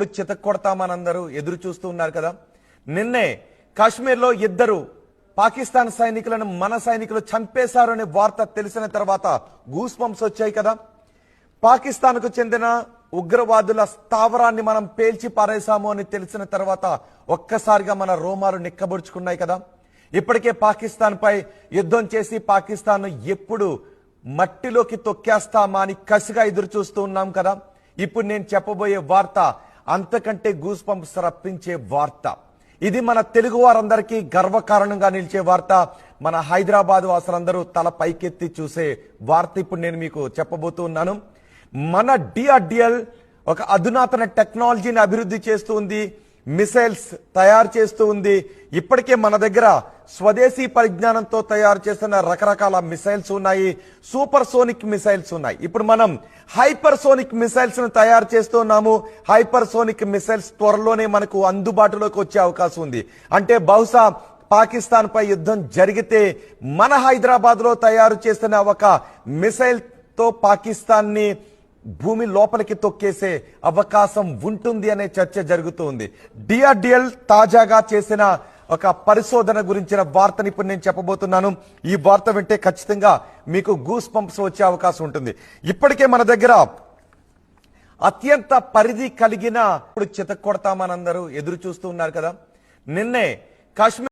చితక్కొడతామనందరూ ఎదురు చూస్తూ ఉన్నారు కదా. నిన్నే కాశ్మీర్లో ఇద్దరు పాకిస్తాన్ సైనికులను మన సైనికులు చంపేశారు అనే వార్త తెలిసిన తర్వాత గూస్ బంప్స్ వచ్చాయి కదా. పాకిస్తాన్కు చెందిన ఉగ్రవాదుల స్థావరాన్ని మనం పేల్చి పారేశాము అని తెలిసిన తర్వాత ఒక్కసారిగా మన రోమాలు నిక్కబొడుచుకున్నాయి కదా. ఇప్పటికే పాకిస్తాన్ పై యుద్ధం చేసి పాకిస్తాన్ ఎప్పుడు మట్టిలోకి తొక్కేస్తామా అని కసిగా ఎదురు చూస్తూ ఉన్నాం కదా. ఇప్పుడు నేను చెప్పబోయే వార్త అంతకంటే గూస్ బంప్స్ రప్పించే వార్త. ఇది మన తెలుగు వారందరికీ గర్వకారణంగా నిలిచే వార్త. మన హైదరాబాద్ వాసులందరూ తల పైకెత్తి చూసే వార్త ఇప్పుడు నేను మీకు చెప్పబోతూ ఉన్నాను. మన డిఆర్డిఎల్ ఒక అధునాతన టెక్నాలజీని అభివృద్ధి చేస్తూ ఉంది, మిసైల్స్ తయారు చేస్తూ ఉంది. ఇప్పటికే మన దగ్గర స్వదేశీ పరిజ్ఞానంతో తయారు చేస్తున్న రకరకాల మిసైల్స్ ఉన్నాయి, సూపర్ సోనిక్ మిసైల్స్ ఉన్నాయి. ఇప్పుడు మనం హైపర్ సోనిక్ మిసైల్స్ ను తయారు చేస్తున్నాము. హైపర్ సోనిక్ మిసైల్స్ త్వరలోనే మనకు అందుబాటులోకి వచ్చే అవకాశం ఉంది. అంటే బహుశా పాకిస్తాన్ పై యుద్ధం జరిగితే మన హైదరాబాద్ లో తయారు చేస్తున్న ఒక మిసైల్ తో పాకిస్తాన్ ని భూమి లోపలికి తొక్కేసే అవకాశం ఉంటుంది అనే చర్చ జరుగుతుంది. డిఆర్డిఎల్ తాజాగా చేసిన ఒక పరిశోధన గురించిన వార్తని ఇప్పుడు నేను చెప్పబోతున్నాను. ఈ వార్త వింటే ఖచ్చితంగా మీకు గూస్ బంప్స్ వచ్చే అవకాశం ఉంటుంది. ఇప్పటికే మన దగ్గర అత్యంత పరిధి కలిగిన చితక్కొడతామనందరూ ఎదురు చూస్తూ ఉన్నారు కదా. నిన్నే కాశ్మీర్